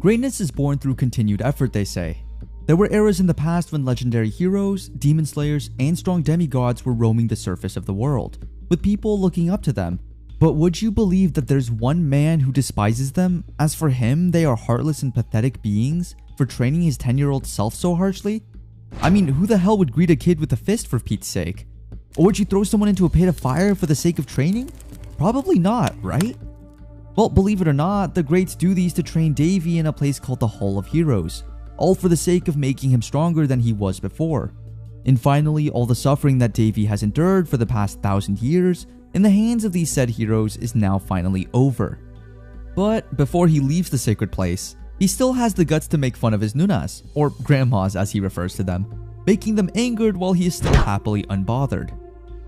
Greatness is born through continued effort, they say. There were eras in the past when legendary heroes, demon slayers, and strong demigods were roaming the surface of the world, with people looking up to them. But would you believe that there's one man who despises them, as for him they are heartless and pathetic beings for training his 10-year-old self so harshly? I mean, who the hell would greet a kid with a fist for Pete's sake? Or would you throw someone into a pit of fire for the sake of training? Probably not, right? Well, believe it or not, the greats do these to train Davy in a place called the Hall of Heroes, all for the sake of making him stronger than he was before. And finally, all the suffering that Davy has endured for the past 1,000 years in the hands of these said heroes is now finally over. But before he leaves the sacred place, he still has the guts to make fun of his nunas, or grandmas as he refers to them, making them angered while he is still happily unbothered.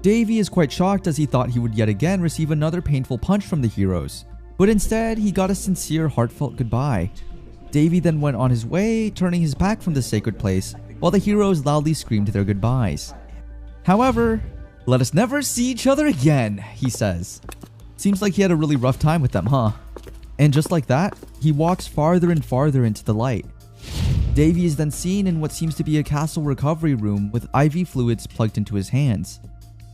Davy is quite shocked as he thought he would yet again receive another painful punch from the heroes, but instead he got a sincere, heartfelt goodbye. Davy then went on his way, turning his back from the sacred place, while the heroes loudly screamed their goodbyes. However, "Let us never see each other again," he says. Seems like he had a really rough time with them, huh? And just like that, he walks farther and farther into the light. Davy is then seen in what seems to be a castle recovery room with IV fluids plugged into his hands.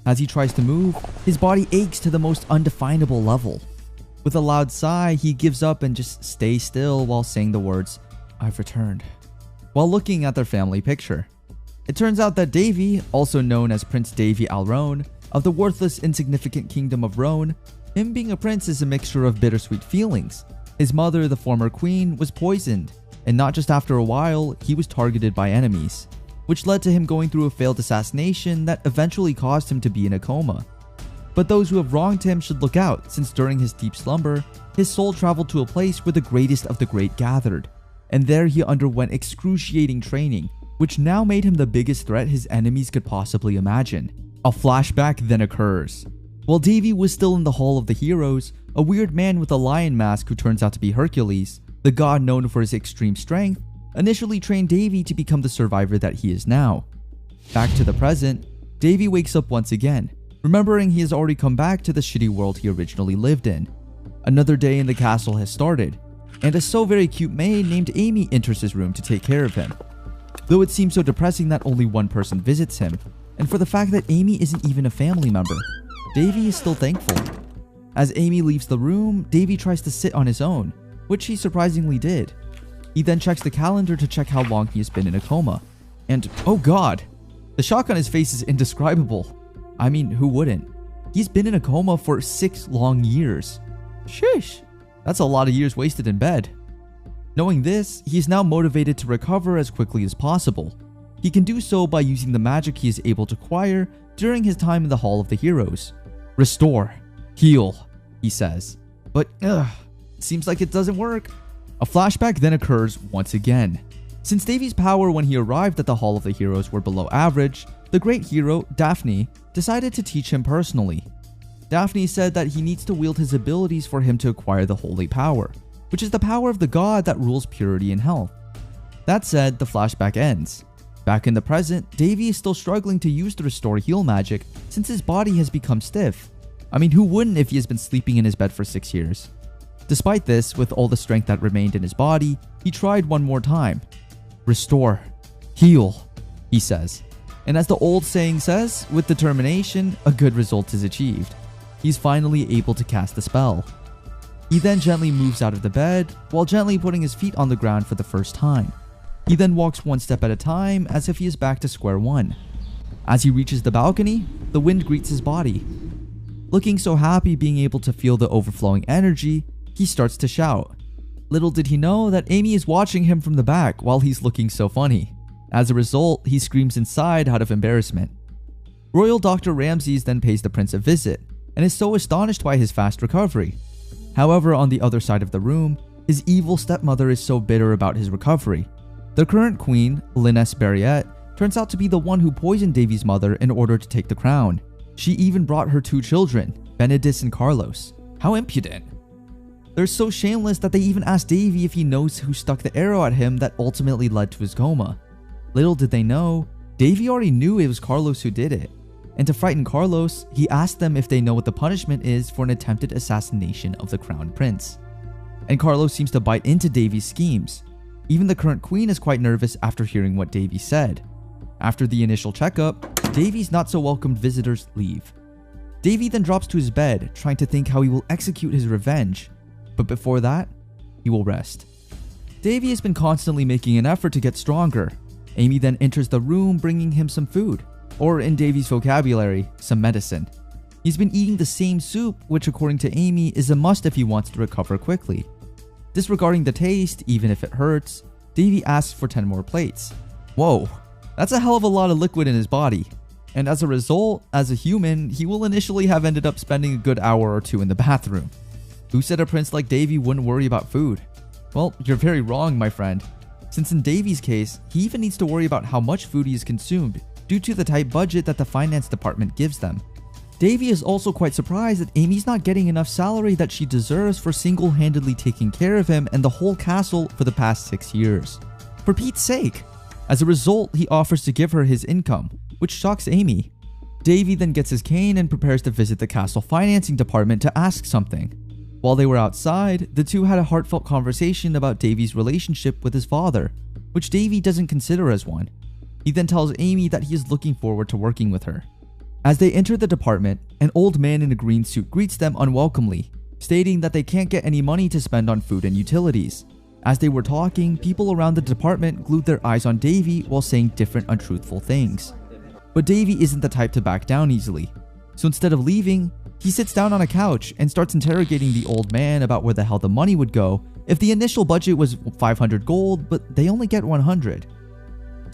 As he tries to move, his body aches to the most undefinable level. With a loud sigh, he gives up and just stays still while saying the words, "I've returned," while looking at their family picture. It turns out that Davy, also known as Prince Davy Alrone, of the worthless, insignificant kingdom of Rhone, him being a prince is a mixture of bittersweet feelings. His mother, the former queen, was poisoned, and not just after a while, he was targeted by enemies, which led to him going through a failed assassination that eventually caused him to be in a coma. But those who have wronged him should look out, since during his deep slumber, his soul traveled to a place where the greatest of the great gathered, and there he underwent excruciating training, which now made him the biggest threat his enemies could possibly imagine. A flashback then occurs. While Davy was still in the Hall of the Heroes, a weird man with a lion mask who turns out to be Hercules, the god known for his extreme strength, initially trained Davy to become the survivor that he is now. Back to the present, Davy wakes up once again, remembering he has already come back to the shitty world he originally lived in. Another day in the castle has started, and a so very cute maid named Amy enters his room to take care of him. Though it seems so depressing that only one person visits him, and for the fact that Amy isn't even a family member, Davy is still thankful. As Amy leaves the room, Davy tries to sit on his own, which he surprisingly did. He then checks the calendar to check how long he has been in a coma. And oh god, the shock on his face is indescribable. I mean, who wouldn't? He's been in a coma for 6 long years. Sheesh, that's a lot of years wasted in bed. Knowing this, he is now motivated to recover as quickly as possible. He can do so by using the magic he is able to acquire during his time in the Hall of the Heroes. "Restore, heal," he says. But seems like it doesn't work. A flashback then occurs once again. Since Davy's power when he arrived at the Hall of the Heroes were below average, the great hero, Daphne, decided to teach him personally. Daphne said that he needs to wield his abilities for him to acquire the holy power, which is the power of the god that rules purity and health. That said, the flashback ends. Back in the present, Davy is still struggling to use the restore heal magic since his body has become stiff. I mean, who wouldn't if he has been sleeping in his bed for 6 years? Despite this, with all the strength that remained in his body, he tried one more time. "Restore, heal," he says. And as the old saying says, with determination, a good result is achieved. He's finally able to cast the spell. He then gently moves out of the bed, while gently putting his feet on the ground for the first time. He then walks one step at a time as if he is back to square one. As he reaches the balcony, the wind greets his body. Looking so happy being able to feel the overflowing energy, he starts to shout. Little did he know that Amy is watching him from the back while he's looking so funny. As a result, he screams inside out of embarrassment. Royal Dr. Ramses then pays the prince a visit, and is so astonished by his fast recovery. However, on the other side of the room, his evil stepmother is so bitter about his recovery. The current queen, Linnes Barriette, turns out to be the one who poisoned Davy's mother in order to take the crown. She even brought her 2 children, Benedis and Carlos. How impudent. They're so shameless that they even asked Davy if he knows who stuck the arrow at him that ultimately led to his coma. Little did they know, Davy already knew it was Carlos who did it. And to frighten Carlos, he asked them if they know what the punishment is for an attempted assassination of the crown prince. and Carlos seems to bite into Davy's schemes. Even the current queen is quite nervous after hearing what Davy said. After the initial checkup, Davy's not so welcomed visitors leave. Davy then drops to his bed, trying to think how he will execute his revenge. But before that, he will rest. Davy has been constantly making an effort to get stronger. Amy then enters the room bringing him some food, or in Davy's vocabulary, some medicine. He's been eating the same soup, which according to Amy is a must if he wants to recover quickly. Disregarding the taste, even if it hurts, Davy asks for 10 more plates. Whoa, that's a hell of a lot of liquid in his body. And as a result, as a human, he will initially have ended up spending a good hour or two in the bathroom. Who said a prince like Davy wouldn't worry about food? Well, you're very wrong, my friend. Since in Davy's case, he even needs to worry about how much food he has consumed due to the tight budget that the finance department gives them. Davy is also quite surprised that Amy's not getting enough salary that she deserves for single-handedly taking care of him and the whole castle for the past 6 years. For Pete's sake! As a result, he offers to give her his income, which shocks Amy. Davy then gets his cane and prepares to visit the castle financing department to ask something. While they were outside, the two had a heartfelt conversation about Davy's relationship with his father, which Davy doesn't consider as one. He then tells Amy that he is looking forward to working with her. As they enter the department, an old man in a green suit greets them unwelcomely, stating that they can't get any money to spend on food and utilities. As they were talking, people around the department glued their eyes on Davy while saying different untruthful things. But Davy isn't the type to back down easily, so instead of leaving, he sits down on a couch and starts interrogating the old man about where the hell the money would go if the initial budget was 500 gold, but they only get 100.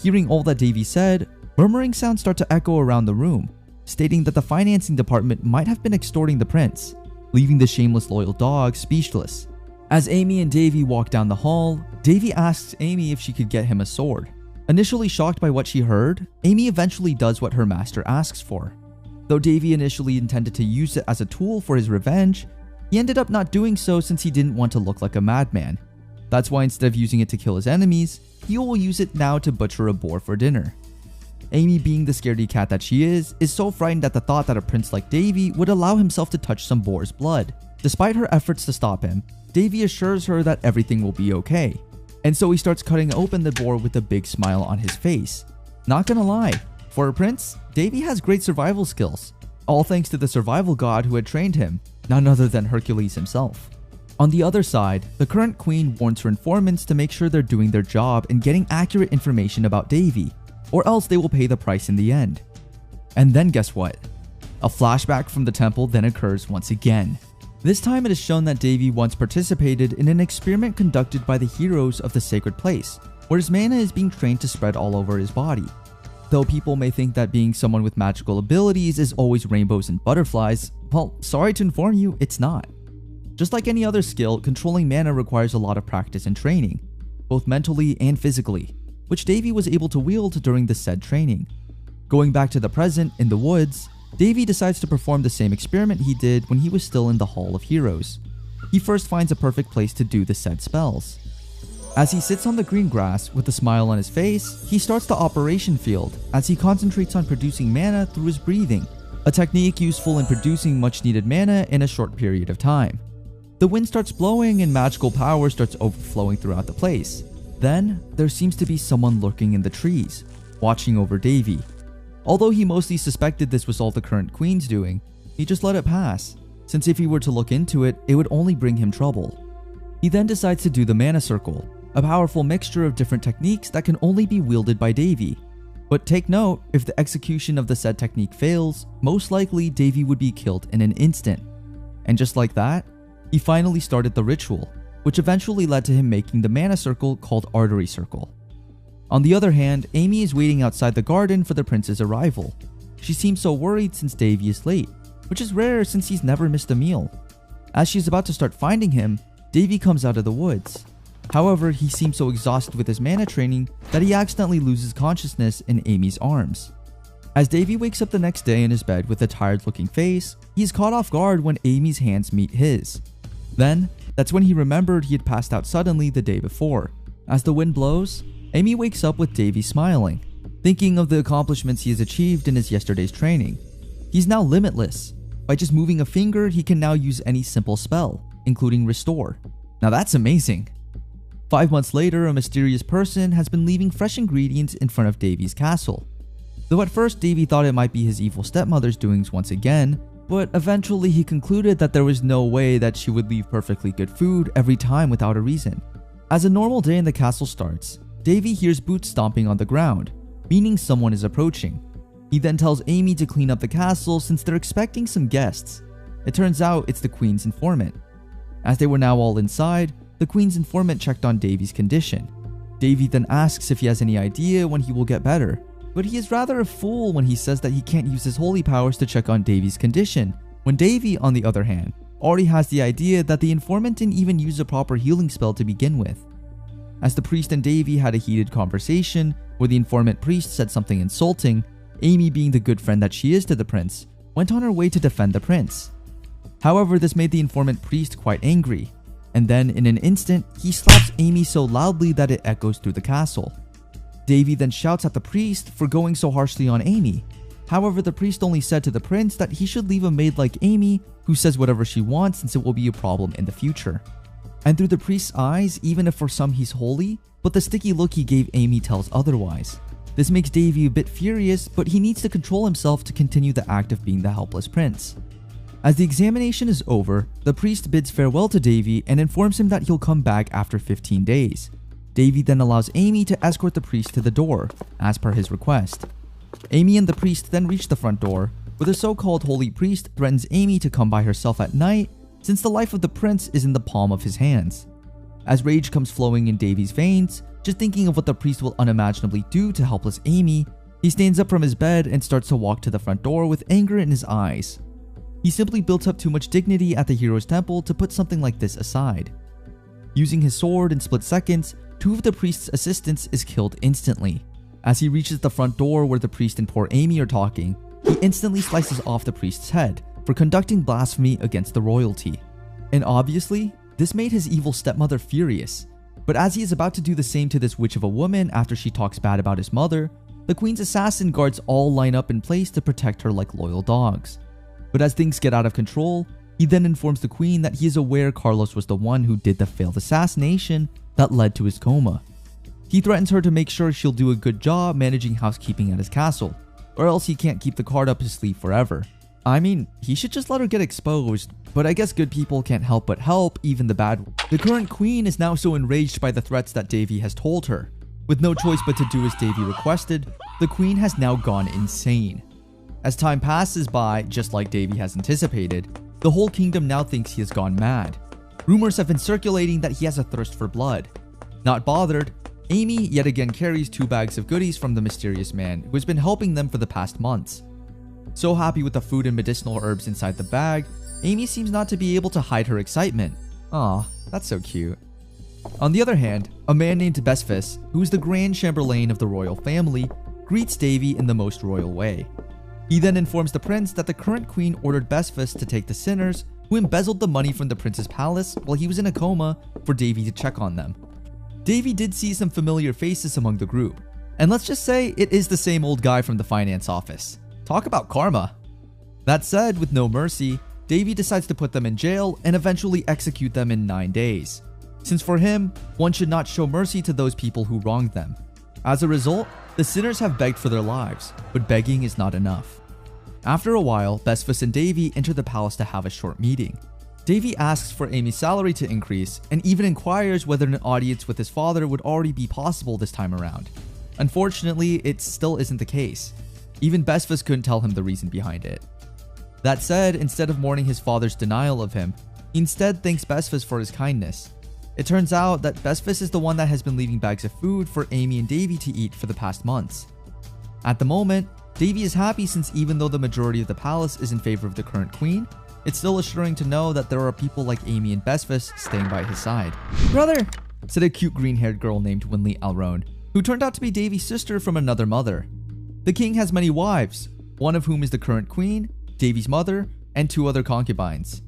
Hearing all that Davy said, murmuring sounds start to echo around the room, stating that the financing department might have been extorting the prince, leaving the shameless loyal dog speechless. As Amy and Davy walk down the hall, Davy asks Amy if she could get him a sword. Initially shocked by what she heard, Amy eventually does what her master asks for. Though Davy initially intended to use it as a tool for his revenge, he ended up not doing so since he didn't want to look like a madman. That's why instead of using it to kill his enemies, he will use it now to butcher a boar for dinner. Amy, being the scaredy cat that she is so frightened at the thought that a prince like Davy would allow himself to touch some boar's blood. Despite her efforts to stop him, Davy assures her that everything will be okay, and so he starts cutting open the boar with a big smile on his face. Not gonna lie, for a prince, Davy has great survival skills, all thanks to the survival god who had trained him, none other than Hercules himself. On the other side, the current queen warns her informants to make sure they're doing their job and getting accurate information about Davy, or else they will pay the price in the end. And then guess what? A flashback from the temple then occurs once again. This time it is shown that Davy once participated in an experiment conducted by the heroes of the sacred place, where his mana is being trained to spread all over his body. Though people may think that being someone with magical abilities is always rainbows and butterflies, well, sorry to inform you, it's not. Just like any other skill, controlling mana requires a lot of practice and training, both mentally and physically, which Davy was able to wield during the said training. Going back to the present, in the woods, Davy decides to perform the same experiment he did when he was still in the Hall of Heroes. He first finds a perfect place to do the said spells. As he sits on the green grass with a smile on his face, he starts the operation field as he concentrates on producing mana through his breathing, a technique useful in producing much needed mana in a short period of time. The wind starts blowing and magical power starts overflowing throughout the place. Then, there seems to be someone lurking in the trees, watching over Davy. Although he mostly suspected this was all the current queen's doing, he just let it pass, since if he were to look into it, it would only bring him trouble. He then decides to do the mana circle, a powerful mixture of different techniques that can only be wielded by Davy. But take note, if the execution of the said technique fails, most likely Davy would be killed in an instant. And just like that, he finally started the ritual, which eventually led to him making the mana circle called Artery Circle. On the other hand, Amy is waiting outside the garden for the prince's arrival. She seems so worried since Davy is late, which is rare since he's never missed a meal. As she's about to start finding him, Davy comes out of the woods. However, he seems so exhausted with his mana training that he accidentally loses consciousness in Amy's arms. As Davy wakes up the next day in his bed with a tired looking face, he's caught off guard when Amy's hands meet his. Then, that's when he remembered he had passed out suddenly the day before. As the wind blows, Amy wakes up with Davy smiling, thinking of the accomplishments he has achieved in his yesterday's training. He's now limitless. By just moving a finger, he can now use any simple spell, including Restore. Now that's amazing. 5 months later, a mysterious person has been leaving fresh ingredients in front of Davy's castle. Though at first Davy thought it might be his evil stepmother's doings once again, but eventually he concluded that there was no way that she would leave perfectly good food every time without a reason. As a normal day in the castle starts, Davy hears boots stomping on the ground, meaning someone is approaching. He then tells Amy to clean up the castle since they're expecting some guests. It turns out it's the Queen's informant. As they were now all inside, the Queen's informant checked on Davy's condition. Davy then asks if he has any idea when he will get better, but he is rather a fool when he says that he can't use his holy powers to check on Davy's condition, when Davy, on the other hand, already has the idea that the informant didn't even use a proper healing spell to begin with. As the priest and Davy had a heated conversation, where the informant priest said something insulting, Amy, being the good friend that she is to the prince, went on her way to defend the prince. However, this made the informant priest quite angry, and then in an instant, he slaps Amy so loudly that it echoes through the castle. Davy then shouts at the priest for going so harshly on Amy. However, the priest only said to the prince that he should leave a maid like Amy who says whatever she wants since it will be a problem in the future. And through the priest's eyes, even if for some he's holy, but the sticky look he gave Amy tells otherwise. This makes Davy a bit furious, but he needs to control himself to continue the act of being the helpless prince. As the examination is over, the priest bids farewell to Davy and informs him that he'll come back after 15 days. Davy then allows Amy to escort the priest to the door, as per his request. Amy and the priest then reach the front door, where the so-called holy priest threatens Amy to come by herself at night, since the life of the prince is in the palm of his hands. As rage comes flowing in Davy's veins, just thinking of what the priest will unimaginably do to helpless Amy, he stands up from his bed and starts to walk to the front door with anger in his eyes. He simply built up too much dignity at the hero's temple to put something like this aside. Using his sword in split seconds, 2 of the priest's assistants is killed instantly. As he reaches the front door where the priest and poor Amy are talking, he instantly slices off the priest's head for conducting blasphemy against the royalty. And obviously, this made his evil stepmother furious. But as he is about to do the same to this witch of a woman after she talks bad about his mother, the Queen's assassin guards all line up in place to protect her like loyal dogs. But as things get out of control, he then informs the Queen that he is aware Carlos was the one who did the failed assassination that led to his coma. He threatens her to make sure she'll do a good job managing housekeeping at his castle, or else he can't keep the card up his sleeve forever. I mean, he should just let her get exposed, but I guess good people can't help but help even the bad ones. The current Queen is now so enraged by the threats that Davy has told her. With no choice but to do as Davy requested, the Queen has now gone insane. As time passes by, just like Davy has anticipated, the whole kingdom now thinks he has gone mad. Rumors have been circulating that he has a thirst for blood. Not bothered, Amy yet again carries 2 bags of goodies from the mysterious man who has been helping them for the past months. So happy with the food and medicinal herbs inside the bag, Amy seems not to be able to hide her excitement. Aw, that's so cute. On the other hand, a man named Besfus, who is the Grand Chamberlain of the royal family, greets Davy in the most royal way. He then informs the prince that the current queen ordered Besfus to take the sinners who embezzled the money from the prince's palace while he was in a coma for Davy to check on them. Davy did see some familiar faces among the group, and let's just say it is the same old guy from the finance office. Talk about karma. That said, with no mercy, Davy decides to put them in jail and eventually execute them in 9 days, since for him, one should not show mercy to those people who wronged them. As a result, the sinners have begged for their lives, but begging is not enough. After a while, Besfus and Davy enter the palace to have a short meeting. Davy asks for Amy's salary to increase and even inquires whether an audience with his father would already be possible this time around. Unfortunately, it still isn't the case. Even Besfus couldn't tell him the reason behind it. That said, instead of mourning his father's denial of him, he instead thanks Besfus for his kindness. It turns out that Besfus is the one that has been leaving bags of food for Amy and Davy to eat for the past months. At the moment, Davy is happy since even though the majority of the palace is in favor of the current queen, it's still assuring to know that there are people like Amy and Besfus staying by his side. "Brother," said a cute green-haired girl named Winley Alrone, who turned out to be Davy's sister from another mother. The king has many wives, one of whom is the current queen, Davy's mother, and 2 other concubines.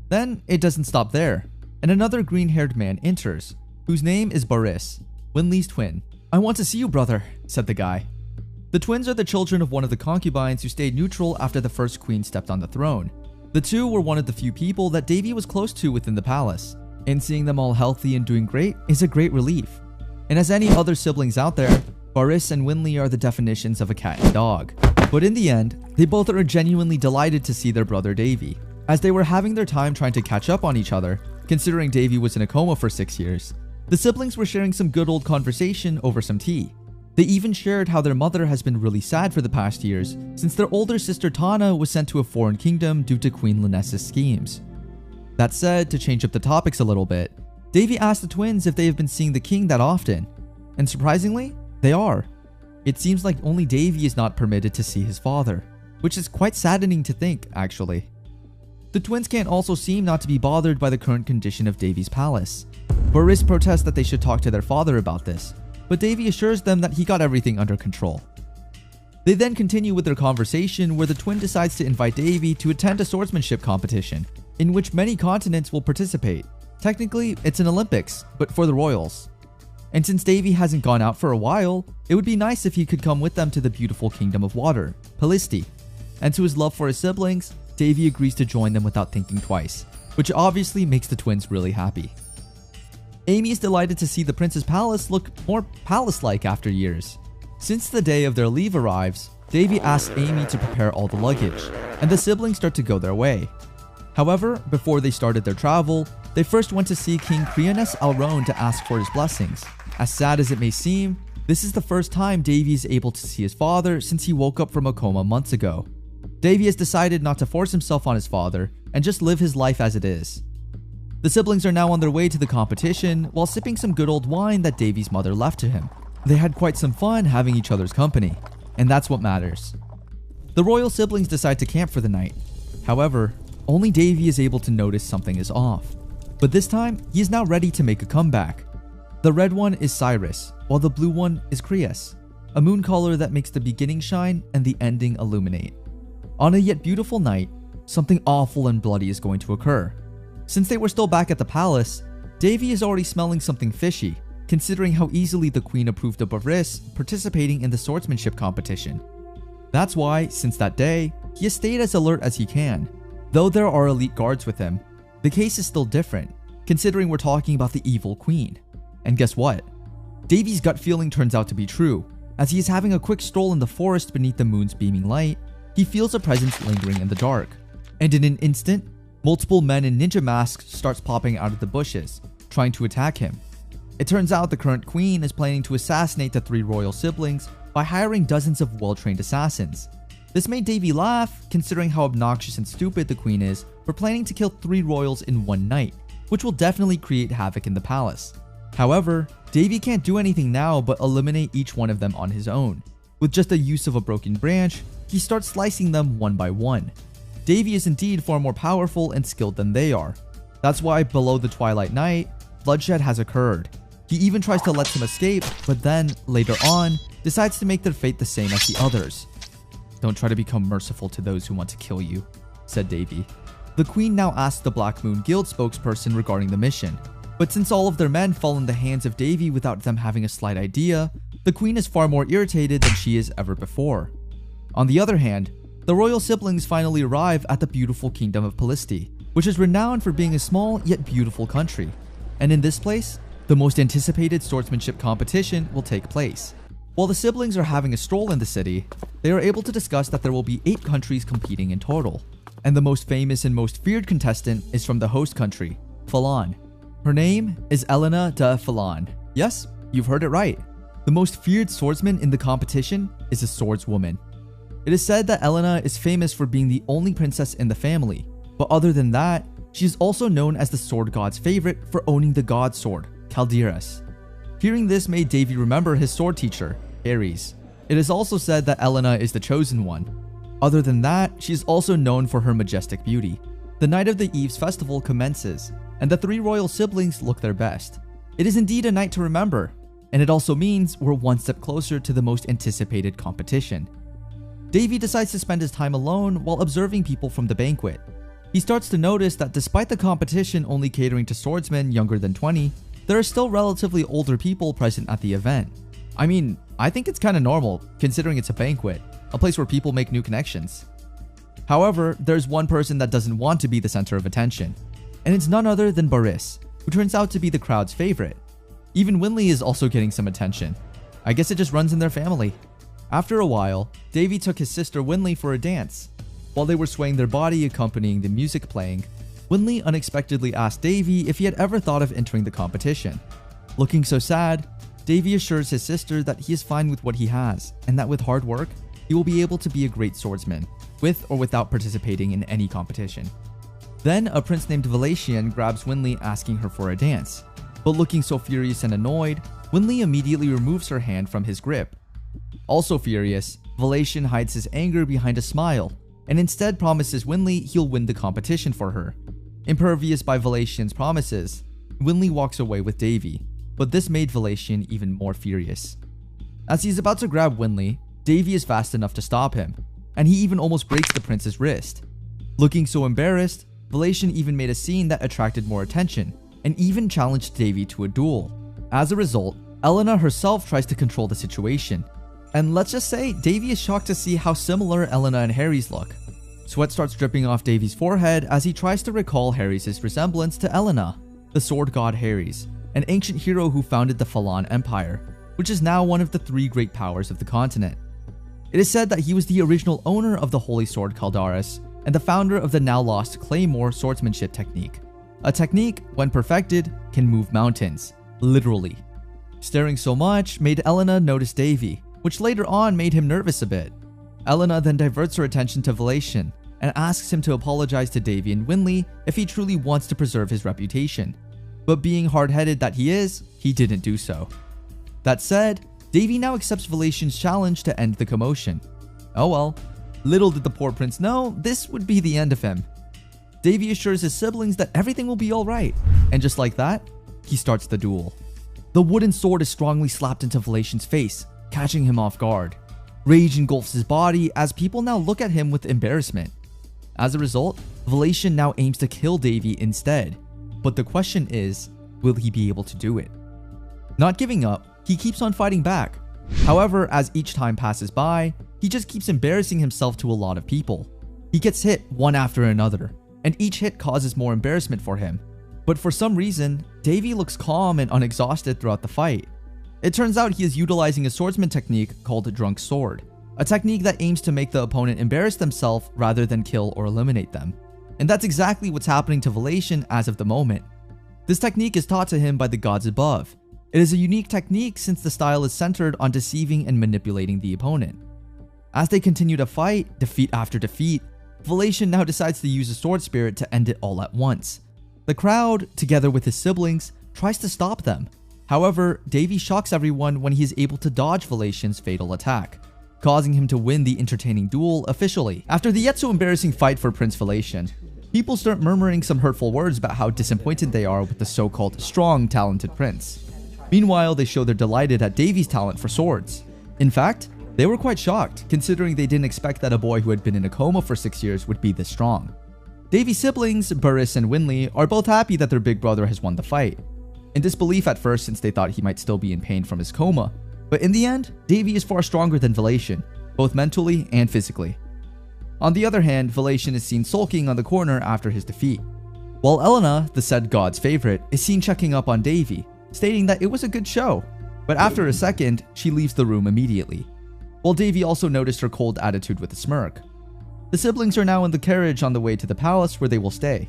Then it doesn't stop there, and another green-haired man enters, whose name is Boris, Winley's twin. "I want to see you, brother," said the guy. The twins are the children of one of the concubines who stayed neutral after the first queen stepped on the throne. The 2 were one of the few people that Davy was close to within the palace. and seeing them all healthy and doing great is a great relief. And as any other siblings out there, Baris and Winley are the definitions of a cat and dog. But in the end, they both are genuinely delighted to see their brother Davy, as they were having their time trying to catch up on each other, considering Davy was in a coma for 6 years. The siblings were sharing some good old conversation over some tea. They even shared how their mother has been really sad for the past years, since their older sister Tana was sent to a foreign kingdom due to Queen Linessa's schemes. That said, to change up the topics a little bit, Davy asked the twins if they have been seeing the king that often, and surprisingly, they are. It seems like only Davy is not permitted to see his father, which is quite saddening to think, actually. The twins can't also seem not to be bothered by the current condition of Davy's palace. Baris protests that they should talk to their father about this, but Davy assures them that he got everything under control. They then continue with their conversation where the twin decides to invite Davy to attend a swordsmanship competition, in which many continents will participate. Technically, it's an Olympics, but for the royals. And since Davy hasn't gone out for a while, it would be nice if he could come with them to the beautiful kingdom of water, Pelisti. And to his love for his siblings, Davy agrees to join them without thinking twice, which obviously makes the twins really happy. Amy is delighted to see the prince's palace look more palace-like after years. Since the day of their leave arrives, Davy asks Amy to prepare all the luggage, and the siblings start to go their way. However, before they started their travel, they first went to see King Creonus Alrone to ask for his blessings. As sad as it may seem, this is the first time Davy is able to see his father since he woke up from a coma months ago. Davy has decided not to force himself on his father and just live his life as it is. The siblings are now on their way to the competition while sipping some good old wine that Davy's mother left to him. They had quite some fun having each other's company, and that's what matters. The royal siblings decide to camp for the night. However, only Davy is able to notice something is off. But this time, he is now ready to make a comeback. The red one is Cyrus, while the blue one is Creus, a moon color that makes the beginning shine and the ending illuminate. On a yet beautiful night, something awful and bloody is going to occur. Since they were still back at the palace, Davy is already smelling something fishy, considering how easily the queen approved of Baris participating in the swordsmanship competition. That's why, since that day, he has stayed as alert as he can. Though there are elite guards with him, the case is still different, considering we're talking about the evil queen. And guess what? Davy's gut feeling turns out to be true. As he is having a quick stroll in the forest beneath the moon's beaming light, he feels a presence lingering in the dark. And in an instant, multiple men in ninja masks starts popping out of the bushes, trying to attack him. It turns out the current queen is planning to assassinate the 3 royal siblings by hiring dozens of well-trained assassins. This made Davy laugh, considering how obnoxious and stupid the queen is for planning to kill 3 royals in one night, which will definitely create havoc in the palace. However, Davy can't do anything now but eliminate each one of them on his own. With just the use of a broken branch, he starts slicing them one by one. Davy is indeed far more powerful and skilled than they are. That's why below the twilight night, bloodshed has occurred. He even tries to let them escape, but then, later on, decides to make their fate the same as the others. "Don't try to become merciful to those who want to kill you," said Davy. The queen now asks the Black Moon Guild spokesperson regarding the mission, but since all of their men fall in the hands of Davy without them having a slight idea, the queen is far more irritated than she is ever before. On the other hand, the royal siblings finally arrive at the beautiful kingdom of Pelisti, which is renowned for being a small yet beautiful country. And in this place, the most anticipated swordsmanship competition will take place. While the siblings are having a stroll in the city, they are able to discuss that there will be 8 countries competing in total. And the most famous and most feared contestant is from the host country, Falan. Her name is Elena de Falan. Yes, you've heard it right. The most feared swordsman in the competition is a swordswoman. It is said that Elena is famous for being the only princess in the family, but other than that, she is also known as the sword god's favorite for owning the god sword, Calderas. Hearing this made Davy remember his sword teacher, Ares. It is also said that Elena is the chosen one. Other than that, she is also known for her majestic beauty. The night of the Eve's festival commences, and the 3 royal siblings look their best. It is indeed a night to remember, and it also means we're one step closer to the most anticipated competition. Davy decides to spend his time alone while observing people from the banquet. He starts to notice that despite the competition only catering to swordsmen younger than 20, there are still relatively older people present at the event. I mean, I think it's kinda normal, considering it's a banquet, a place where people make new connections. However, there's one person that doesn't want to be the center of attention, and it's none other than Baris. who turns out to be the crowd's favorite. Even Winley is also getting some attention. I guess it just runs in their family. After a while, Davy took his sister Winley for a dance. While they were swaying their body accompanying the music playing, Winley unexpectedly asked Davy if he had ever thought of entering the competition. Looking so sad, Davy assures his sister that he is fine with what he has, and that with hard work, he will be able to be a great swordsman, with or without participating in any competition. Then, a prince named Valatian grabs Winley asking her for a dance. But looking so furious and annoyed, Winley immediately removes her hand from his grip. Also furious, Valatian hides his anger behind a smile, and instead promises Winley he'll win the competition for her. Impervious by Valatian's promises, Winley walks away with Davy, but this made Valatian even more furious. As he's about to grab Winley, Davy is fast enough to stop him, and he even almost breaks the prince's wrist. Looking so embarrassed, Valatian even made a scene that attracted more attention, and even challenged Davy to a duel. As a result, Elena herself tries to control the situation, and let's just say Davy is shocked to see how similar Elena and Harry's look. Sweat starts dripping off Davy's forehead as he tries to recall Harry's resemblance to Elena, the sword god Harry's, an ancient hero who founded the Falan Empire, which is now one of the 3 great powers of the continent. It is said that he was the original owner of the Holy Sword Caldaris and the founder of the now lost Claymore swordsmanship technique. A technique, when perfected, can move mountains, literally. Staring so much made Elena notice Davy, which later on made him nervous a bit. Elena then diverts her attention to Valatian and asks him to apologize to Davy and Winley if he truly wants to preserve his reputation. But being hard-headed that he is, he didn't do so. That said, Davy now accepts Valatian's challenge to end the commotion. Oh well, little did the poor prince know this would be the end of him. Davy assures his siblings that everything will be alright, and just like that, he starts the duel. The wooden sword is strongly slapped into Valatian's face, catching him off guard. Rage engulfs his body as people now look at him with embarrassment. As a result, Valatian now aims to kill Davy instead. But the question is, will he be able to do it? Not giving up, he keeps on fighting back. However, as each time passes by, he just keeps embarrassing himself to a lot of people. He gets hit one after another, and each hit causes more embarrassment for him. But for some reason, Davy looks calm and unexhausted throughout the fight. It turns out he is utilizing a swordsman technique called Drunk Sword, a technique that aims to make the opponent embarrass themselves rather than kill or eliminate them. And that's exactly what's happening to Valatian as of the moment. This technique is taught to him by the gods above. It is a unique technique since the style is centered on deceiving and manipulating the opponent. As they continue to fight, defeat after defeat, Valatian now decides to use a sword spirit to end it all at once. The crowd, together with his siblings, tries to stop them. However, Davy shocks everyone when he is able to dodge Valatian's fatal attack, causing him to win the entertaining duel officially. After the yet so embarrassing fight for Prince Valatian, people start murmuring some hurtful words about how disappointed they are with the so-called strong, talented prince. Meanwhile, they show they're delighted at Davy's talent for swords. In fact, they were quite shocked, considering they didn't expect that a boy who had been in a coma for 6 years would be this strong. Davy's siblings, Burris and Winley, are both happy that their big brother has won the fight. In disbelief at first since they thought he might still be in pain from his coma, but in the end, Davy is far stronger than Valatian, both mentally and physically. On the other hand, Valatian is seen sulking on the corner after his defeat, while Elena, the said god's favorite, is seen checking up on Davy, stating that it was a good show, but after a second, she leaves the room immediately, while Davy also noticed her cold attitude with a smirk. The siblings are now in the carriage on the way to the palace where they will stay.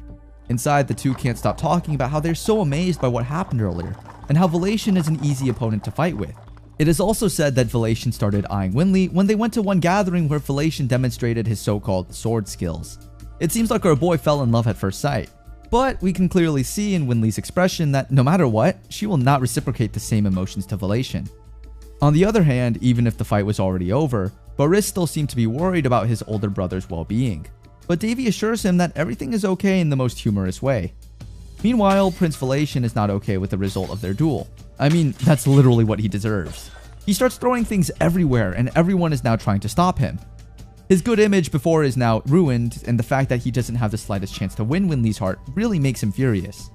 Inside, the two can't stop talking about how they're so amazed by what happened earlier, and how Valatian is an easy opponent to fight with. It is also said that Valatian started eyeing Winley when they went to one gathering where Valatian demonstrated his so-called sword skills. It seems like our boy fell in love at first sight, but we can clearly see in Winley's expression that no matter what, she will not reciprocate the same emotions to Valatian. On the other hand, even if the fight was already over, Boris still seemed to be worried about his older brother's well-being, but Davy assures him that everything is okay in the most humorous way. Meanwhile, Prince Valatian is not okay with the result of their duel. I mean, that's literally what he deserves. He starts throwing things everywhere and everyone is now trying to stop him. His good image before is now ruined, and the fact that he doesn't have the slightest chance to win Winley's heart really makes him furious.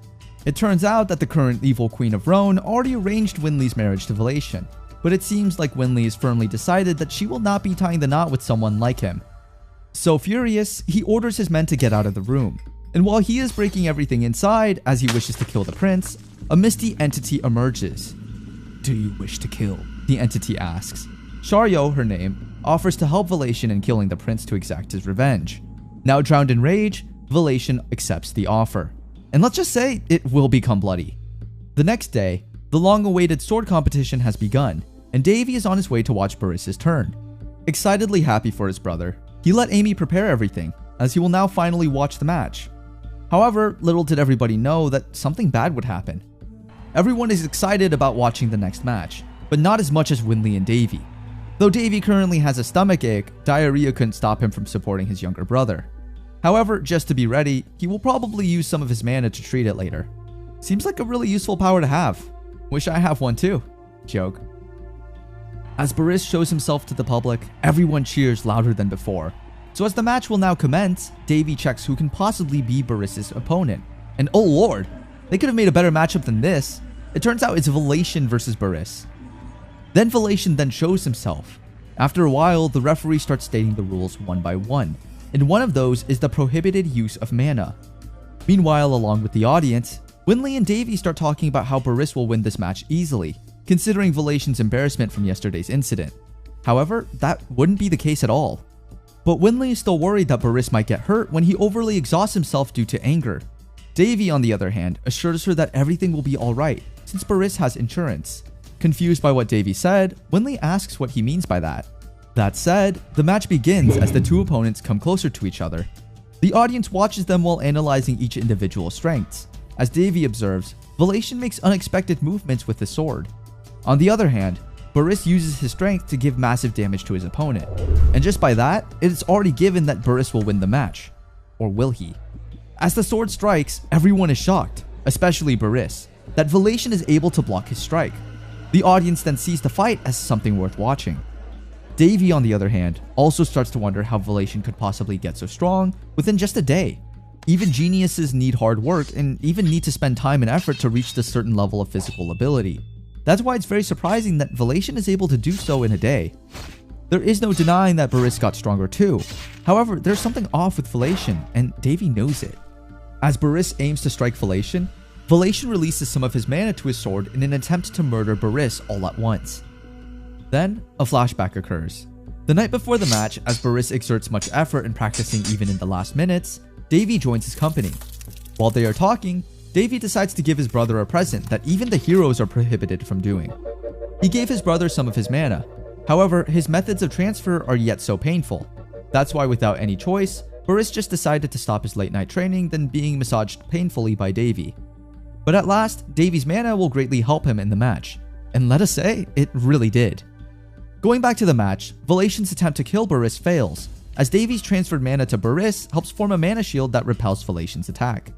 It turns out that the current evil Queen of Rhone already arranged Winley's marriage to Valatian, but it seems like Winley has firmly decided that she will not be tying the knot with someone like him. So furious, he orders his men to get out of the room. And while he is breaking everything inside as he wishes to kill the prince, a misty entity emerges. "Do you wish to kill?" the entity asks. Sharyo, her name, offers to help Velation in killing the prince to exact his revenge. Now drowned in rage, Velation accepts the offer. And let's just say it will become bloody. The next day, the long-awaited sword competition has begun, and Davy is on his way to watch Bariss's turn. Excitedly happy for his brother, he let Amy prepare everything, as he will now finally watch the match. However, little did everybody know that something bad would happen. Everyone is excited about watching the next match, but not as much as Winley and Davy. Though Davy currently has a stomach ache, diarrhea couldn't stop him from supporting his younger brother. However, just to be ready, he will probably use some of his mana to treat it later. Seems like a really useful power to have. Wish I have one too. Joke. As Bariss shows himself to the public, everyone cheers louder than before. So as the match will now commence, Davy checks who can possibly be Bariss's opponent. And oh lord, they could have made a better matchup than this. It turns out it's Velation versus Bariss. Then Velation then shows himself. After a while, the referee starts stating the rules one by one, and one of those is the prohibited use of mana. Meanwhile, along with the audience, Winley and Davy start talking about how Bariss will win this match easily, considering Velation's embarrassment from yesterday's incident. However, that wouldn't be the case at all. But Winley is still worried that Bariss might get hurt when he overly exhausts himself due to anger. Davy, on the other hand, assures her that everything will be alright, since Bariss has insurance. Confused by what Davy said, Winley asks what he means by that. That said, the match begins as the two opponents come closer to each other. The audience watches them while analyzing each individual's strengths. As Davy observes, Velation makes unexpected movements with the sword. On the other hand, Bariss uses his strength to give massive damage to his opponent. And just by that, it is already given that Bariss will win the match. Or will he? As the sword strikes, everyone is shocked, especially Bariss, that Velation is able to block his strike. The audience then sees the fight as something worth watching. Davy, on the other hand, also starts to wonder how Velation could possibly get so strong within just a day. Even geniuses need hard work and even need to spend time and effort to reach this certain level of physical ability. That's why it's very surprising that Velation is able to do so in a day. There is no denying that Bariss got stronger too. However, there's something off with Velation, and Davy knows it. As Bariss aims to strike Velation, Velation releases some of his mana to his sword in an attempt to murder Bariss all at once. Then, a flashback occurs. The night before the match, as Bariss exerts much effort in practicing even in the last minutes, Davy joins his company. While they are talking, Davy decides to give his brother a present that even the heroes are prohibited from doing. He gave his brother some of his mana. However, his methods of transfer are yet so painful. That's why without any choice, Bariss just decided to stop his late night training than being massaged painfully by Davy. But at last, Davy's mana will greatly help him in the match. And let us say, it really did. Going back to the match, Velation's attempt to kill Bariss fails, as Davy's transferred mana to Bariss helps form a mana shield that repels Velation's attack.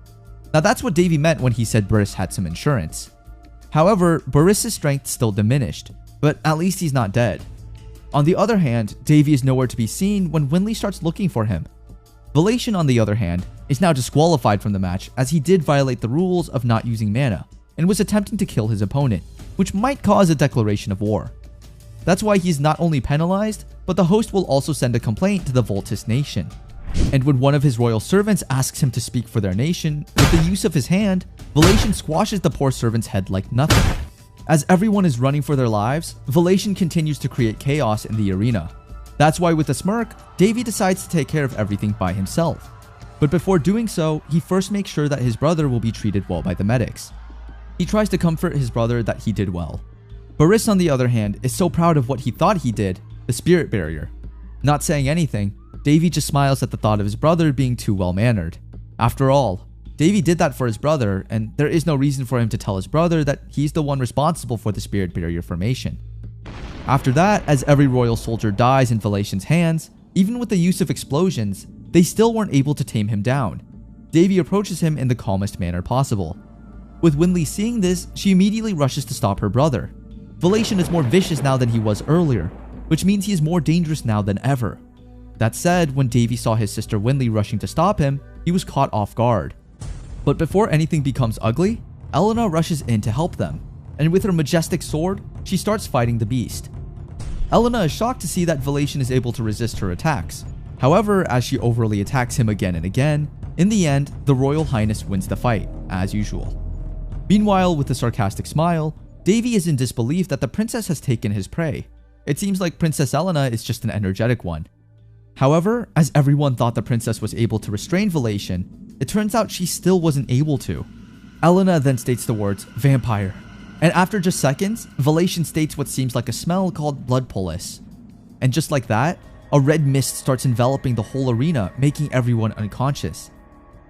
Now that's what Davy meant when he said Bariss had some insurance. However, Bariss's strength still diminished, but at least he's not dead. On the other hand, Davy is nowhere to be seen when Winley starts looking for him. Velation, on the other hand, is now disqualified from the match as he did violate the rules of not using mana and was attempting to kill his opponent, which might cause a declaration of war. That's why he's not only penalized, but the host will also send a complaint to the Voltis nation. And when one of his royal servants asks him to speak for their nation, with the use of his hand, Velation squashes the poor servant's head like nothing. As everyone is running for their lives, Velation continues to create chaos in the arena. That's why with a smirk, Davy decides to take care of everything by himself. But before doing so, he first makes sure that his brother will be treated well by the medics. He tries to comfort his brother that he did well. Bariss, on the other hand, is so proud of what he thought he did, the spirit barrier. Not saying anything, Davy just smiles at the thought of his brother being too well-mannered. After all, Davy did that for his brother, and there is no reason for him to tell his brother that he's the one responsible for the spirit barrier formation. After that, as every royal soldier dies in Velation's hands, even with the use of explosions, they still weren't able to tame him down. Davy approaches him in the calmest manner possible. With Winley seeing this, she immediately rushes to stop her brother. Velation is more vicious now than he was earlier, which means he is more dangerous now than ever. That said, when Davy saw his sister Winley rushing to stop him, he was caught off guard. But before anything becomes ugly, Elena rushes in to help them, and with her majestic sword, she starts fighting the beast. Elena is shocked to see that Velation is able to resist her attacks. However, as she overly attacks him again and again, In the end, the Royal Highness wins the fight, as usual. Meanwhile, with a sarcastic smile, Davy is in disbelief that the princess has taken his prey. It seems like Princess Elena is just an energetic one. However, as everyone thought the princess was able to restrain Velation, it turns out she still wasn't able to. Elena then states the words, "vampire." And after just seconds, Velation states what seems like a smell called blood polis. And just like that, a red mist starts enveloping the whole arena, making everyone unconscious.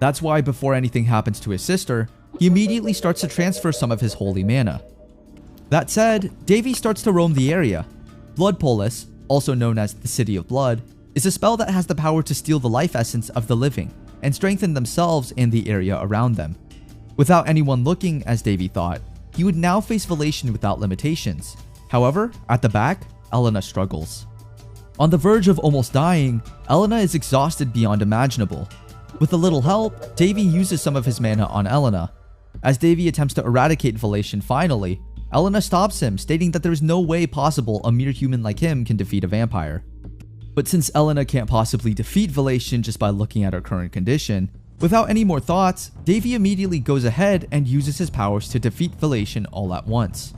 That's why before anything happens to his sister, he immediately starts to transfer some of his holy mana. That said, Davy starts to roam the area. Blood polis, also known as the City of Blood, is a spell that has the power to steal the life essence of the living and strengthen themselves and the area around them. Without anyone looking, as Davy thought, he would now face Velation without limitations. However, at the back, Elena struggles. On the verge of almost dying, Elena is exhausted beyond imaginable. With a little help, Davy uses some of his mana on Elena. As Davy attempts to eradicate Velation finally, Elena stops him, stating that there is no way possible a mere human like him can defeat a vampire. But since Elena can't possibly defeat Velation just by looking at her current condition, without any more thoughts, Davy immediately goes ahead and uses his powers to defeat Velation all at once.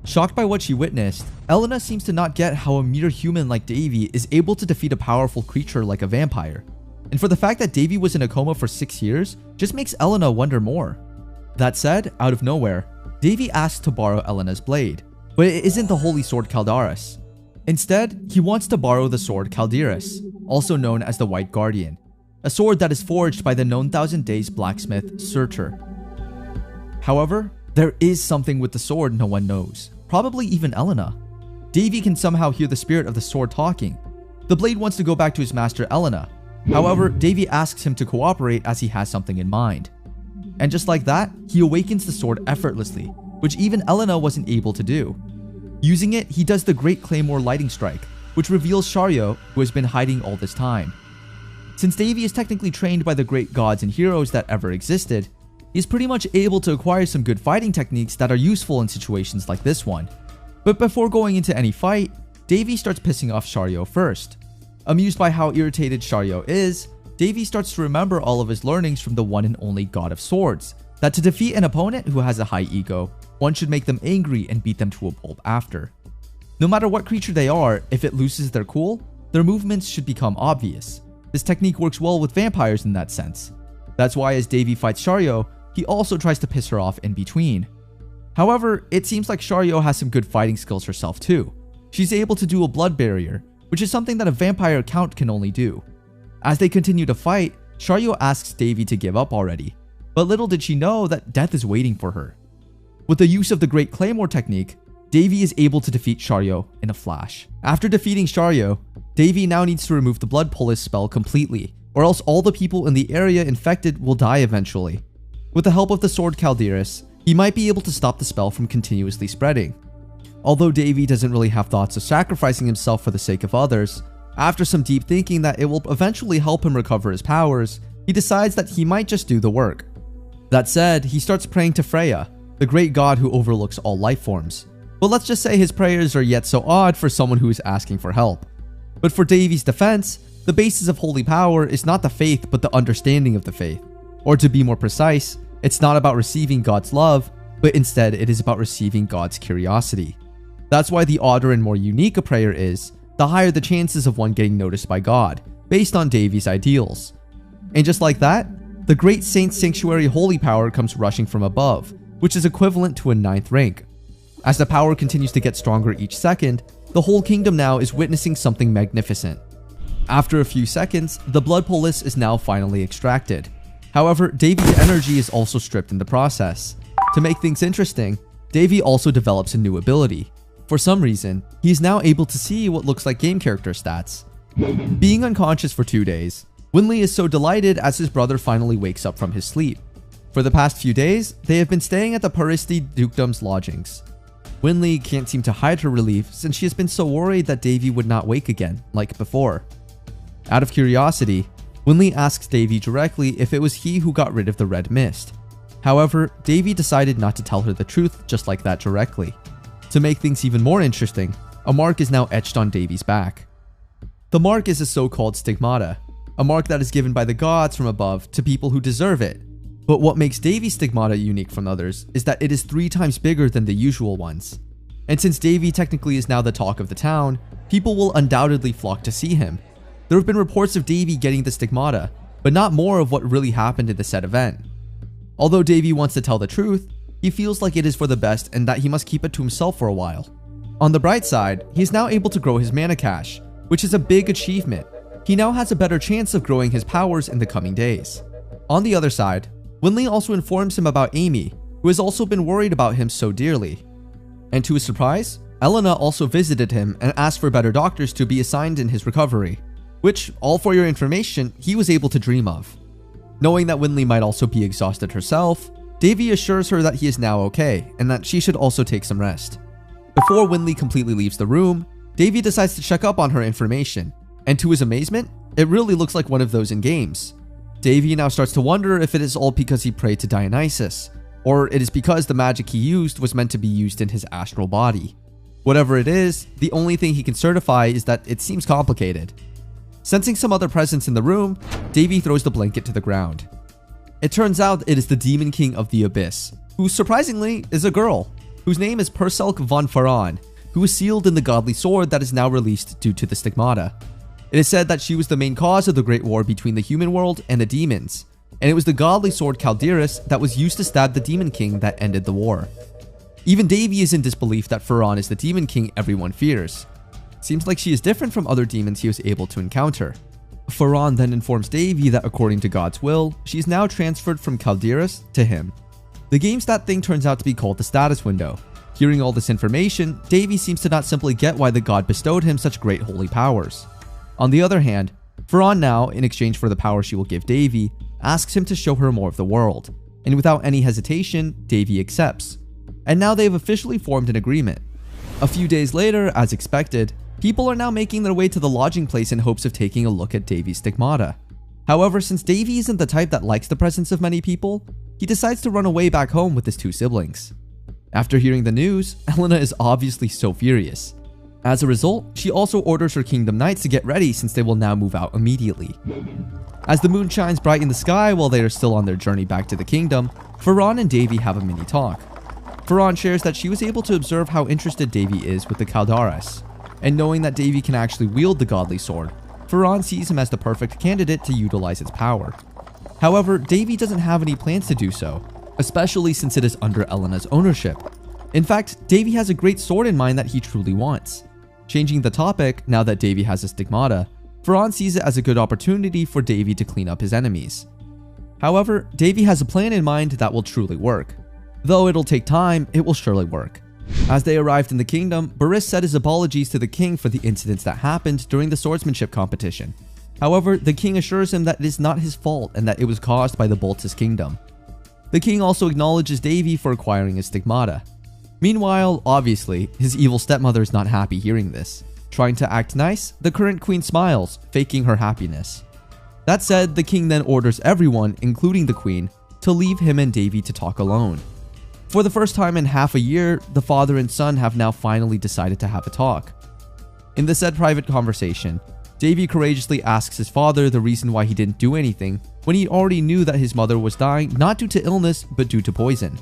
Shocked by what she witnessed, Elena seems to not get how a mere human like Davy is able to defeat a powerful creature like a vampire. And for the fact that Davy was in a coma for 6 years just makes Elena wonder more. That said, out of nowhere, Davy asks to borrow Elena's blade, but it isn't the holy sword Caldaris. Instead, he wants to borrow the sword Calderis, also known as the White Guardian, a sword that is forged by the known Thousand Days blacksmith Searcher. However, there is something with the sword no one knows, probably even Elena. Davy can somehow hear the spirit of the sword talking. The blade wants to go back to his master Elena. However, Davy asks him to cooperate as he has something in mind. And just like that, he awakens the sword effortlessly, which even Elena wasn't able to do. Using it, he does the Great Claymore Lighting Strike, which reveals Shario, who has been hiding all this time. Since Davy is technically trained by the great gods and heroes that ever existed, he is pretty much able to acquire some good fighting techniques that are useful in situations like this one. But before going into any fight, Davy starts pissing off Shario first. Amused by how irritated Shario is, Davy starts to remember all of his learnings from the one and only God of Swords, that to defeat an opponent who has a high ego, one should make them angry and beat them to a pulp after. No matter what creature they are, if it loses their cool, their movements should become obvious. This technique works well with vampires in that sense. That's why as Davy fights Shario, he also tries to piss her off in between. However, it seems like Shario has some good fighting skills herself too. She's able to do a blood barrier, which is something that a vampire count can only do. As they continue to fight, Shario asks Davy to give up already, but little did she know that death is waiting for her. With the use of the Great Claymore technique, Davy is able to defeat Shario in a flash. After defeating Shario, Davy now needs to remove the Blood Polis spell completely, or else all the people in the area infected will die eventually. With the help of the sword Calderis, he might be able to stop the spell from continuously spreading. Although Davy doesn't really have thoughts of sacrificing himself for the sake of others, after some deep thinking that it will eventually help him recover his powers, he decides that he might just do the work. That said, he starts praying to Freya, the great god who overlooks all life forms. But let's just say his prayers are yet so odd for someone who is asking for help. But for Davy's defense, the basis of holy power is not the faith but the understanding of the faith. Or to be more precise, it's not about receiving God's love, but instead it is about receiving God's curiosity. That's why the odder and more unique a prayer is, the higher the chances of one getting noticed by God, based on Davy's ideals. And just like that, the Great Saint Sanctuary holy power comes rushing from above, which is equivalent to a 9th rank. As the power continues to get stronger each second, the whole kingdom now is witnessing something magnificent. After a few seconds, the blood polis is now finally extracted. However, Davy's energy is also stripped in the process. To make things interesting, Davy also develops a new ability. For some reason, he is now able to see what looks like game character stats. Being unconscious for 2 days, Winley is so delighted as his brother finally wakes up from his sleep. For the past few days, they have been staying at the Paristi Dukedom's lodgings. Winley can't seem to hide her relief since she has been so worried that Davy would not wake again, like before. Out of curiosity, Winley asks Davy directly if it was he who got rid of the red mist. However, Davy decided not to tell her the truth just like that directly. To make things even more interesting, a mark is now etched on Davy's back. The mark is a so-called stigmata. a mark that is given by the gods from above to people who deserve it. But what makes Davy's stigmata unique from others is that it is 3 times bigger than the usual ones. And since Davy technically is now the talk of the town, people will undoubtedly flock to see him. There have been reports of Davy getting the stigmata, but not more of what really happened in the said event. Although Davy wants to tell the truth, he feels like it is for the best and that he must keep it to himself for a while. On the bright side, he is now able to grow his mana cache, which is a big achievement. He now has a better chance of growing his powers in the coming days. On the other side, Winley also informs him about Amy, who has also been worried about him so dearly. And to his surprise, Elena also visited him and asked for better doctors to be assigned in his recovery, which, all for your information, he was able to dream of. Knowing that Winley might also be exhausted herself, Davy assures her that he is now okay and that she should also take some rest. Before Winley completely leaves the room, Davy decides to check up on her information, and to his amazement, it really looks like one of those in games. Davy now starts to wonder if it is all because he prayed to Dionysus, or it is because the magic he used was meant to be used in his astral body. Whatever it is, the only thing he can certify is that it seems complicated. Sensing some other presence in the room, Davy throws the blanket to the ground. It turns out it is the Demon King of the Abyss, who surprisingly is a girl, whose name is Perselk von Faron, who was sealed in the godly sword that is now released due to the stigmata. It is said that she was the main cause of the great war between the human world and the demons, and it was the godly sword Calderis that was used to stab the Demon King that ended the war. Even Davy is in disbelief that Faron is the Demon King everyone fears. Seems like she is different from other demons he was able to encounter. Faron then informs Davy that according to God's will, she is now transferred from Calderis to him. The game stat thing turns out to be called the status window. Hearing all this information, Davy seems to not simply get why the god bestowed him such great holy powers. On the other hand, Faron now, in exchange for the power she will give Davy, asks him to show her more of the world, and without any hesitation, Davy accepts. And now they have officially formed an agreement. A few days later, as expected, people are now making their way to the lodging place in hopes of taking a look at Davy's stigmata. However, since Davy isn't the type that likes the presence of many people, he decides to run away back home with his 2 siblings. After hearing the news, Elena is obviously so furious. As a result, she also orders her Kingdom Knights to get ready since they will now move out immediately. As the moon shines bright in the sky while they are still on their journey back to the kingdom, Faron and Davy have a mini talk. Faron shares that she was able to observe how interested Davy is with the Calderis, and knowing that Davy can actually wield the godly sword, Faron sees him as the perfect candidate to utilize its power. However, Davy doesn't have any plans to do so, especially since it is under Elena's ownership. In fact, Davy has a great sword in mind that he truly wants. Changing the topic, now that Davy has a stigmata, Faron sees it as a good opportunity for Davy to clean up his enemies. However, Davy has a plan in mind that will truly work. Though it'll take time, it will surely work. As they arrived in the kingdom, Baris said his apologies to the king for the incidents that happened during the swordsmanship competition. However, the king assures him that it is not his fault and that it was caused by the Boltz's kingdom. The king also acknowledges Davy for acquiring his stigmata. Meanwhile, obviously, his evil stepmother is not happy hearing this. Trying to act nice, the current queen smiles, faking her happiness. That said, the king then orders everyone, including the queen, to leave him and Davy to talk alone. For the first time in half a year, the father and son have now finally decided to have a talk. In the said private conversation, Davy courageously asks his father the reason why he didn't do anything when he already knew that his mother was dying not due to illness but due to poison.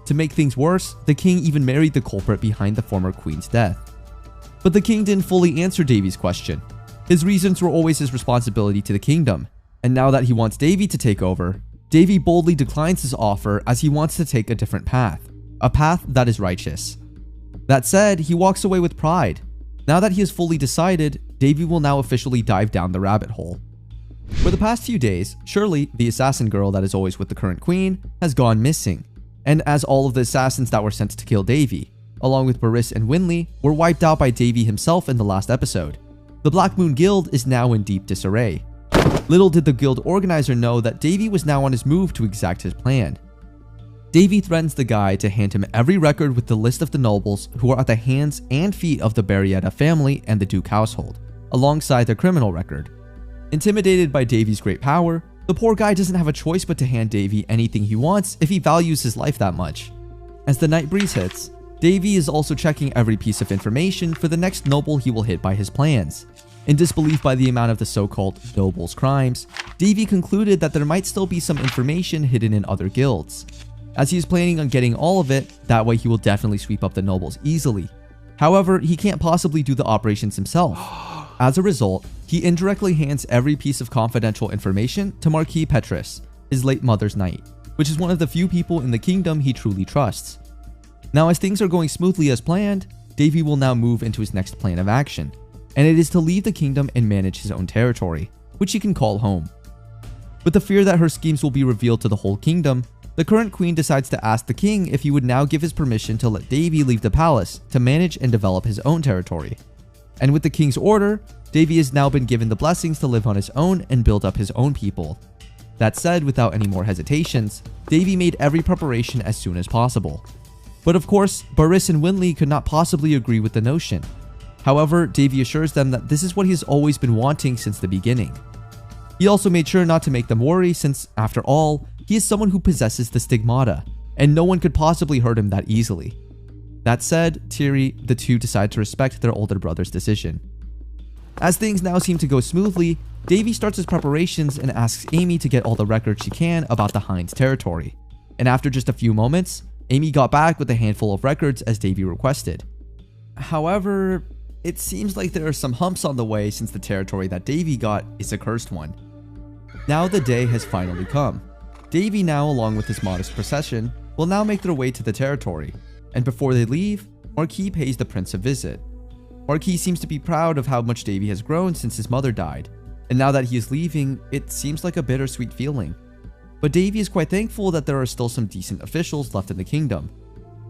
To make things worse, the king even married the culprit behind the former queen's death. But the king didn't fully answer Davy's question. His reasons were always his responsibility to the kingdom, and now that he wants Davy to take over, Davy boldly declines his offer as he wants to take a different path, a path that is righteous. That said, he walks away with pride. Now that he has fully decided, Davy will now officially dive down the rabbit hole. For the past few days, Shirley, the assassin girl that is always with the current queen, has gone missing, and as all of the assassins that were sent to kill Davy, along with Baris and Winley, were wiped out by Davy himself in the last episode, the Black Moon Guild is now in deep disarray. Little did the guild organizer know that Davy was now on his move to exact his plan. Davy threatens the guy to hand him every record with the list of the nobles who are at the hands and feet of the Barrietta family and the Duke household, alongside their criminal record. Intimidated by Davy's great power, the poor guy doesn't have a choice but to hand Davy anything he wants if he values his life that much. As the night breeze hits, Davy is also checking every piece of information for the next noble he will hit by his plans. In disbelief by the amount of the so-called noble's crimes, Davy concluded that there might still be some information hidden in other guilds. As he is planning on getting all of it, that way he will definitely sweep up the nobles easily. However, he can't possibly do the operations himself. As a result, he indirectly hands every piece of confidential information to Marquis Petrus, his late mother's knight, which is one of the few people in the kingdom he truly trusts. Now, as things are going smoothly as planned, Davy will now move into his next plan of action, and it is to leave the kingdom and manage his own territory, which he can call home. With the fear that her schemes will be revealed to the whole kingdom, the current queen decides to ask the king if he would now give his permission to let Davy leave the palace to manage and develop his own territory. And with the king's order, Davy has now been given the blessings to live on his own and build up his own people. That said, without any more hesitations, Davy made every preparation as soon as possible. But of course, Barriss and Winley could not possibly agree with the notion. However, Davy assures them that this is what he has always been wanting since the beginning. He also made sure not to make them worry since, after all, he is someone who possesses the stigmata, and no one could possibly hurt him that easily. That said, Teary, the two decide to respect their older brother's decision. As things now seem to go smoothly, Davy starts his preparations and asks Amy to get all the records she can about the Hinds territory. And after just a few moments, Amy got back with a handful of records as Davy requested. However, it seems like there are some humps on the way since the territory that Davy got is a cursed one. Now the day has finally come. Davy now, along with his modest procession, will now make their way to the territory, and before they leave, Marquis pays the prince a visit. Marquis seems to be proud of how much Davy has grown since his mother died, and now that he is leaving, it seems like a bittersweet feeling. But Davy is quite thankful that there are still some decent officials left in the kingdom.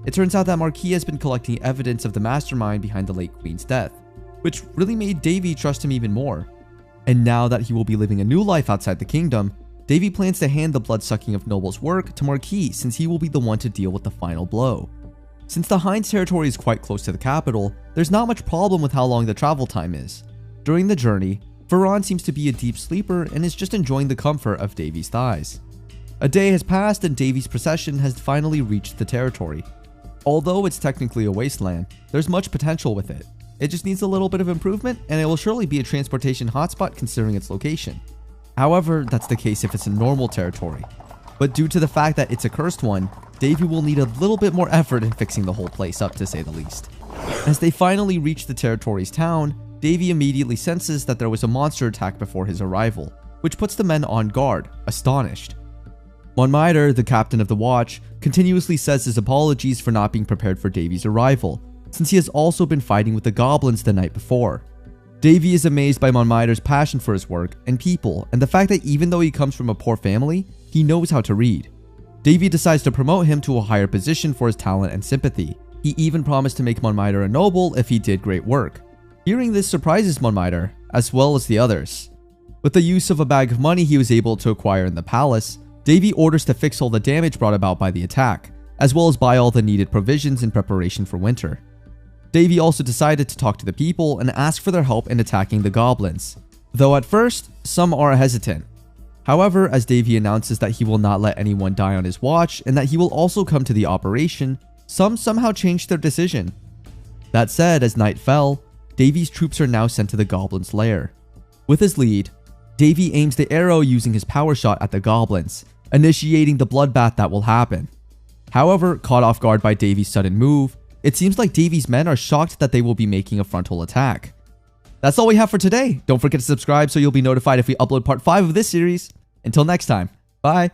It turns out that Marquis has been collecting evidence of the mastermind behind the late queen's death, which really made Davy trust him even more. And now that he will be living a new life outside the kingdom, Davy plans to hand the blood-sucking of nobles work to Marquis since he will be the one to deal with the final blow. Since the Hinds territory is quite close to the capital, there's not much problem with how long the travel time is. During the journey, Varan seems to be a deep sleeper and is just enjoying the comfort of Davy's thighs. A day has passed and Davy's procession has finally reached the territory. Although it's technically a wasteland, there's much potential with it. It just needs a little bit of improvement and it will surely be a transportation hotspot considering its location. However, that's the case if it's a normal territory. But due to the fact that it's a cursed one, Davy will need a little bit more effort in fixing the whole place up, to say the least. As they finally reach the territory's town, Davy immediately senses that there was a monster attack before his arrival, which puts the men on guard, astonished. Monmiter, the captain of the watch, continuously says his apologies for not being prepared for Davy's arrival, since he has also been fighting with the goblins the night before. Davy is amazed by Monmiter's passion for his work and people, and the fact that even though he comes from a poor family, he knows how to read. Davy decides to promote him to a higher position for his talent and sympathy. He even promised to make Monmiter a noble if he did great work. Hearing this surprises Monmiter, as well as the others. With the use of a bag of money he was able to acquire in the palace, Davy orders to fix all the damage brought about by the attack, as well as buy all the needed provisions in preparation for winter. Davy also decided to talk to the people and ask for their help in attacking the goblins, though at first, some are hesitant. However, as Davy announces that he will not let anyone die on his watch and that he will also come to the operation, some somehow changed their decision. That said, as night fell, Davy's troops are now sent to the goblins' lair. With his lead, Davy aims the arrow using his power shot at the goblins, initiating the bloodbath that will happen. However, caught off guard by Davy's sudden move, it seems like Davy's men are shocked that they will be making a frontal attack. That's all we have for today. Don't forget to subscribe so you'll be notified if we upload part 5 of this series. Until next time, bye!